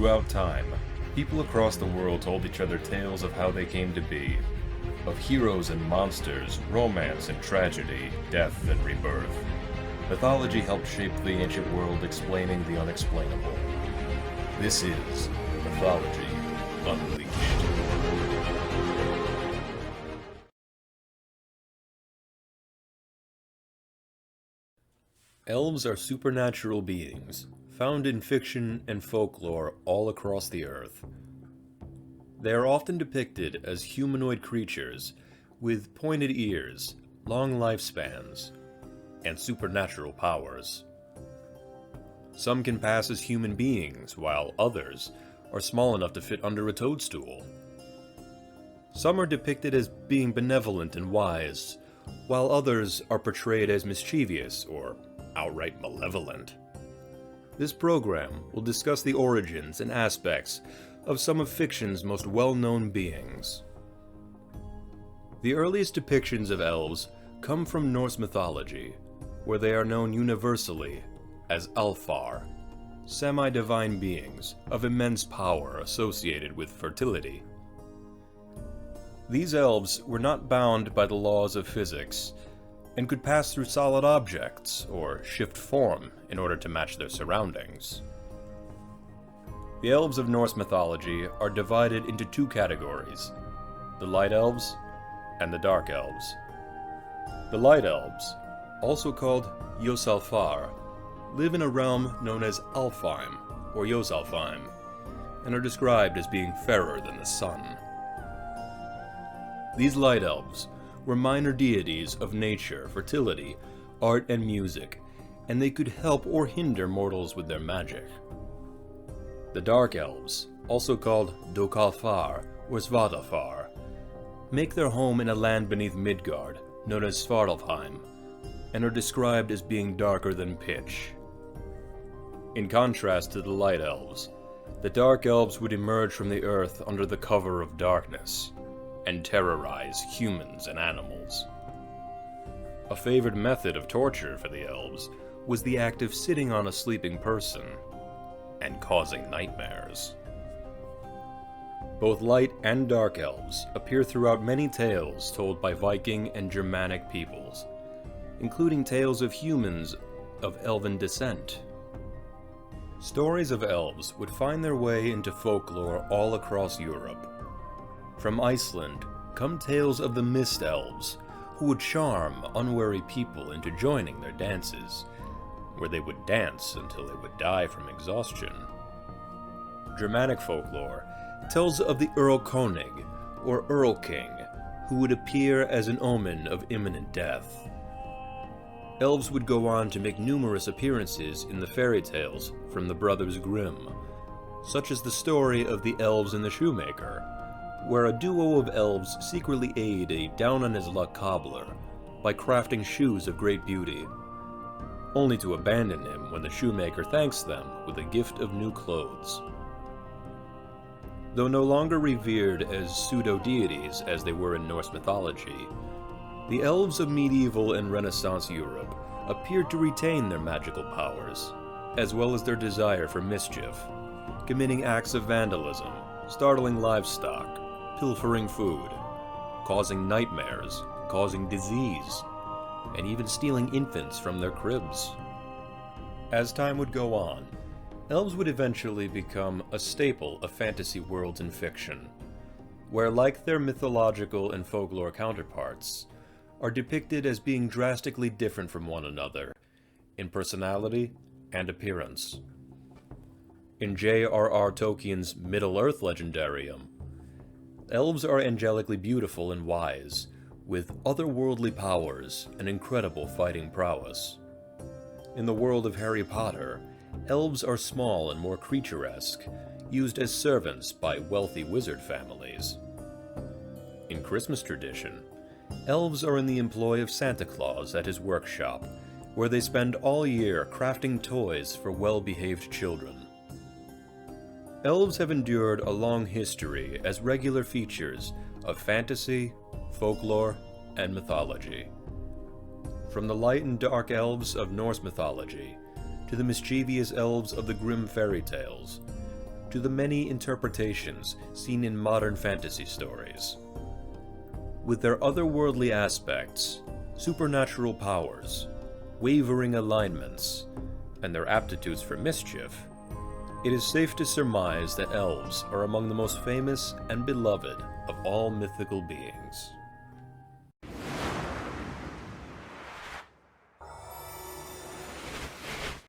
Throughout time, people across the world told each other tales of how they came to be, of heroes and monsters, romance and tragedy, death and rebirth. Mythology helped shape the ancient world, explaining the unexplainable. This is Mythology Unleashed. Elves are supernatural beings, found in fiction and folklore all across the earth. They are often depicted as humanoid creatures with pointed ears, long lifespans, and supernatural powers. Some can pass as human beings, while others are small enough to fit under a toadstool. Some are depicted as being benevolent and wise, while others are portrayed as mischievous or outright malevolent. This program will discuss the origins and aspects of some of fiction's most well-known beings. The earliest depictions of elves come from Norse mythology, where they are known universally as Alfar, semi-divine beings of immense power associated with fertility. These elves were not bound by the laws of physics, and could pass through solid objects or shift form in order to match their surroundings. The elves of Norse mythology are divided into two categories: the light elves and the dark elves. The light elves, also called Yosalfar, live in a realm known as Alfheim or Yosalfheim, and are described as being fairer than the sun. These light elves were minor deities of nature, fertility, art, and music, and they could help or hinder mortals with their magic. The Dark Elves, also called Dokalfar or Svadalfar, make their home in a land beneath Midgard, known as Svartalfheim, and are described as being darker than pitch. In contrast to the Light Elves, the Dark Elves would emerge from the earth under the cover of darkness, and terrorize humans and animals. A favored method of torture for the elves was the act of sitting on a sleeping person and causing nightmares. Both light and dark elves appear throughout many tales told by Viking and Germanic peoples, including tales of humans of elven descent. Stories of elves would find their way into folklore all across Europe. From Iceland come tales of the Mist Elves, who would charm unwary people into joining their dances, where they would dance until they would die from exhaustion. Germanic folklore tells of the Earl Konig, or Earl King, who would appear as an omen of imminent death. Elves would go on to make numerous appearances in the fairy tales from the Brothers Grimm, such as the story of the Elves and the Shoemaker, where a duo of elves secretly aid a down-on-his-luck cobbler by crafting shoes of great beauty, only to abandon him when the shoemaker thanks them with a gift of new clothes. Though no longer revered as pseudo-deities as they were in Norse mythology, the elves of medieval and Renaissance Europe appeared to retain their magical powers, as well as their desire for mischief, committing acts of vandalism, startling livestock, pilfering food, causing nightmares, causing disease, and even stealing infants from their cribs. As time would go on, elves would eventually become a staple of fantasy worlds and fiction, where, like their mythological and folklore counterparts, are depicted as being drastically different from one another in personality and appearance. In J.R.R. Tolkien's Middle-earth legendarium, elves are angelically beautiful and wise, with otherworldly powers and incredible fighting prowess. In the world of Harry Potter, elves are small and more creaturesque, used as servants by wealthy wizard families. In Christmas tradition, elves are in the employ of Santa Claus at his workshop, where they spend all year crafting toys for well-behaved children. Elves have endured a long history as regular features of fantasy, folklore, and mythology. From the light and dark elves of Norse mythology, to the mischievous elves of the Grimm fairy tales, to the many interpretations seen in modern fantasy stories. With their otherworldly aspects, supernatural powers, wavering alignments, and their aptitudes for mischief, it is safe to surmise that elves are among the most famous and beloved of all mythical beings.